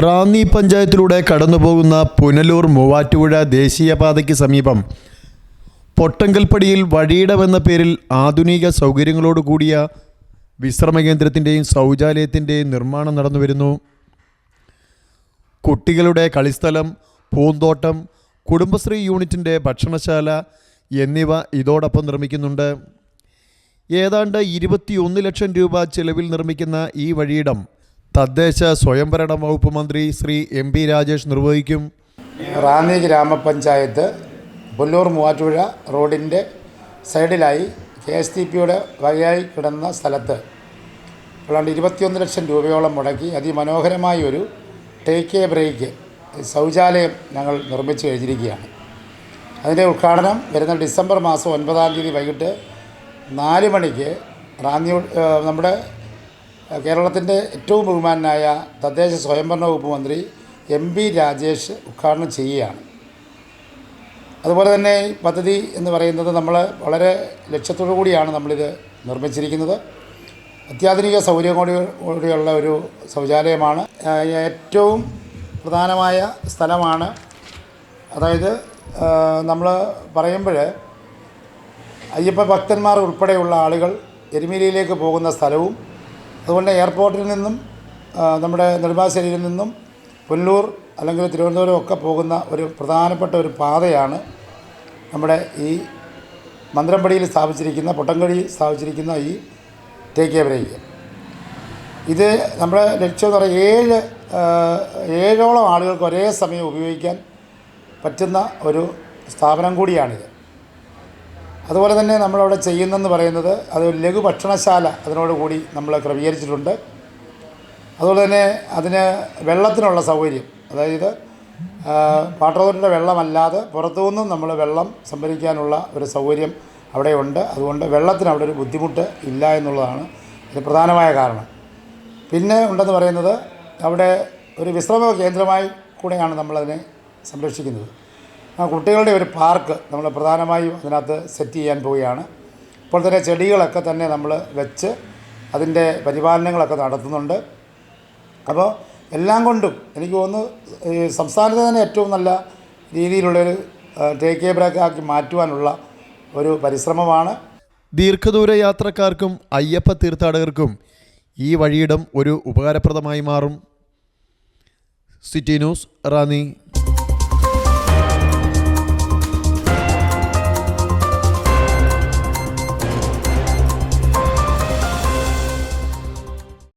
റാന്നി പഞ്ചായത്തിലൂടെ കടന്നുപോകുന്ന പുനലൂർ മൂവാറ്റുപുഴ ദേശീയപാതയ്ക്ക് സമീപം പൊട്ടങ്കൽപ്പടിയിൽ വഴിയിടമെന്ന പേരിൽ ആധുനിക സൗകര്യങ്ങളോട് കൂടിയ വിശ്രമകേന്ദ്രത്തിൻ്റെയും ശൗചാലയത്തിൻ്റെയും നിർമ്മാണം നടന്നുവരുന്നു. കുട്ടികളുടെ കളിസ്ഥലം, പൂന്തോട്ടം, കുടുംബശ്രീ യൂണിറ്റിൻ്റെ ഭക്ഷണശാല എന്നിവ ഇതോടൊപ്പം നിർമ്മിക്കുന്നുണ്ട്. ഏതാണ്ട് 21 ലക്ഷം രൂപ ചെലവിൽ നിർമ്മിക്കുന്ന ഈ വഴിയിടം തദ്ദേശ സ്വയംഭരണ വകുപ്പ് മന്ത്രി ശ്രീ MP രാജേഷ് നിർവഹിക്കും. റാന്നി ഗ്രാമപഞ്ചായത്ത് പുനലൂർ മൂവാറ്റുപുഴ റോഡിൻ്റെ സൈഡിലായി KSTPയുടെ വകയായി കിടന്ന സ്ഥലത്ത് ഏതാണ്ട് 21 ലക്ഷം രൂപയോളം മുടക്കി അതിമനോഹരമായ ഒരു ടേക്ക് എ ബ്രേക്ക് ശൗചാലയം ഞങ്ങൾ നിർമ്മിച്ചു കഴിഞ്ഞിരിക്കുകയാണ്. അതിൻ്റെ ഉദ്ഘാടനം വരുന്ന ഡിസംബർ മാസം 9-ാം തീയതി വൈകിട്ട് 4 മണിക്ക് റാന്നി നമ്മുടെ കേരളത്തിൻ്റെ ഏറ്റവും ബഹുമാനായ തദ്ദേശ സ്വയംഭരണ വകുപ്പ് മന്ത്രി MP രാജേഷ് ഉദ്ഘാടനം ചെയ്യുകയാണ്. അതുപോലെ തന്നെ ഈ പദ്ധതി എന്ന് പറയുന്നത് നമ്മൾ വളരെ ലക്ഷ്യത്തോടു കൂടിയാണ് നമ്മളിത് നിർമ്മിച്ചിരിക്കുന്നത്. അത്യാധുനിക സൗകര്യങ്ങളോടെയുള്ള ഒരു ശൗചാലയമാണ്. ഏറ്റവും പ്രധാനമായ സ്ഥലമാണ്. അതായത് നമ്മൾ പറയുമ്പോൾ അയ്യപ്പ ഭക്തന്മാർ ഉൾപ്പെടെയുള്ള ആളുകൾ എരുമേലിയിലേക്ക് പോകുന്ന സ്ഥലവും അതുകൊണ്ട് എയർപോർട്ടിൽ നിന്നും നമ്മുടെ നെടുമ്പാശ്ശേരിയിൽ നിന്നും പുനലൂർ അല്ലെങ്കിൽ തിരുവനന്തപുരം ഒക്കെ പോകുന്ന ഒരു പ്രധാനപ്പെട്ട ഒരു പാതയാണ് നമ്മുടെ ഈ മന്ത്രമ്പടിയിൽ സ്ഥാപിച്ചിരിക്കുന്ന പൊട്ടങ്കടിയിൽ സ്ഥാപിച്ചിരിക്കുന്ന ഈ ടേക്ക് എ ബ്രേക്ക്. ഇത് നമ്മുടെ ലക്ഷ്യം എന്ന് പറയുന്നത് 7ഓളം ആളുകൾക്ക് ഒരേ സമയം ഉപയോഗിക്കാൻ പറ്റുന്ന ഒരു സ്ഥാപനം കൂടിയാണിത്. അതുപോലെ തന്നെ നമ്മളവിടെ ചെയ്യുന്നതെന്ന് പറയുന്നത് അത് ലഘു ഭക്ഷണശാല അതിനോടുകൂടി നമ്മൾ ക്രമീകരിച്ചിട്ടുണ്ട്. അതുപോലെ തന്നെ അതിന് വെള്ളത്തിനുള്ള സൗകര്യം, അതായത് വാട്ടർ വെള്ളമല്ലാതെ പുറത്തുനിന്നും നമ്മൾ വെള്ളം സംഭരിക്കാനുള്ള ഒരു സൗകര്യം അവിടെ ഉണ്ട്. അതുകൊണ്ട് വെള്ളത്തിന് അവിടെ ഒരു ബുദ്ധിമുട്ട് ഇല്ല എന്നുള്ളതാണ് ഇതിന് പ്രധാനമായ കാരണം. പിന്നെ ഉണ്ടെന്ന് പറയുന്നത് അവിടെ ഒരു വിശ്രമ കേന്ദ്രമായി കൂടെയാണ് നമ്മളതിനെ സംരക്ഷിക്കുന്നത്. കുട്ടികളുടെ ഒരു പാർക്ക് നമ്മൾ പ്രധാനമായും അതിനകത്ത് സെറ്റ് ചെയ്യാൻ പോവുകയാണ്. ഇപ്പോൾ തന്നെ ചെടികളൊക്കെ തന്നെ നമ്മൾ വെച്ച് അതിൻ്റെ പരിപാലനങ്ങളൊക്കെ നടത്തുന്നുണ്ട്. അപ്പോൾ എല്ലാം കൊണ്ടും എനിക്ക് തോന്നുന്നു ഈ സംസ്ഥാനത്ത് തന്നെ ഏറ്റവും നല്ല രീതിയിലുള്ളൊരു ടേക്ക് എ ബ്രേക്ക് ആക്കി മാറ്റുവാനുള്ള ഒരു പരിശ്രമമാണ്. ദീർഘദൂര യാത്രക്കാർക്കും അയ്യപ്പ തീർത്ഥാടകർക്കും ഈ വഴിയിടം ഒരു ഉപകാരപ്രദമായി മാറും. City news, Ranni.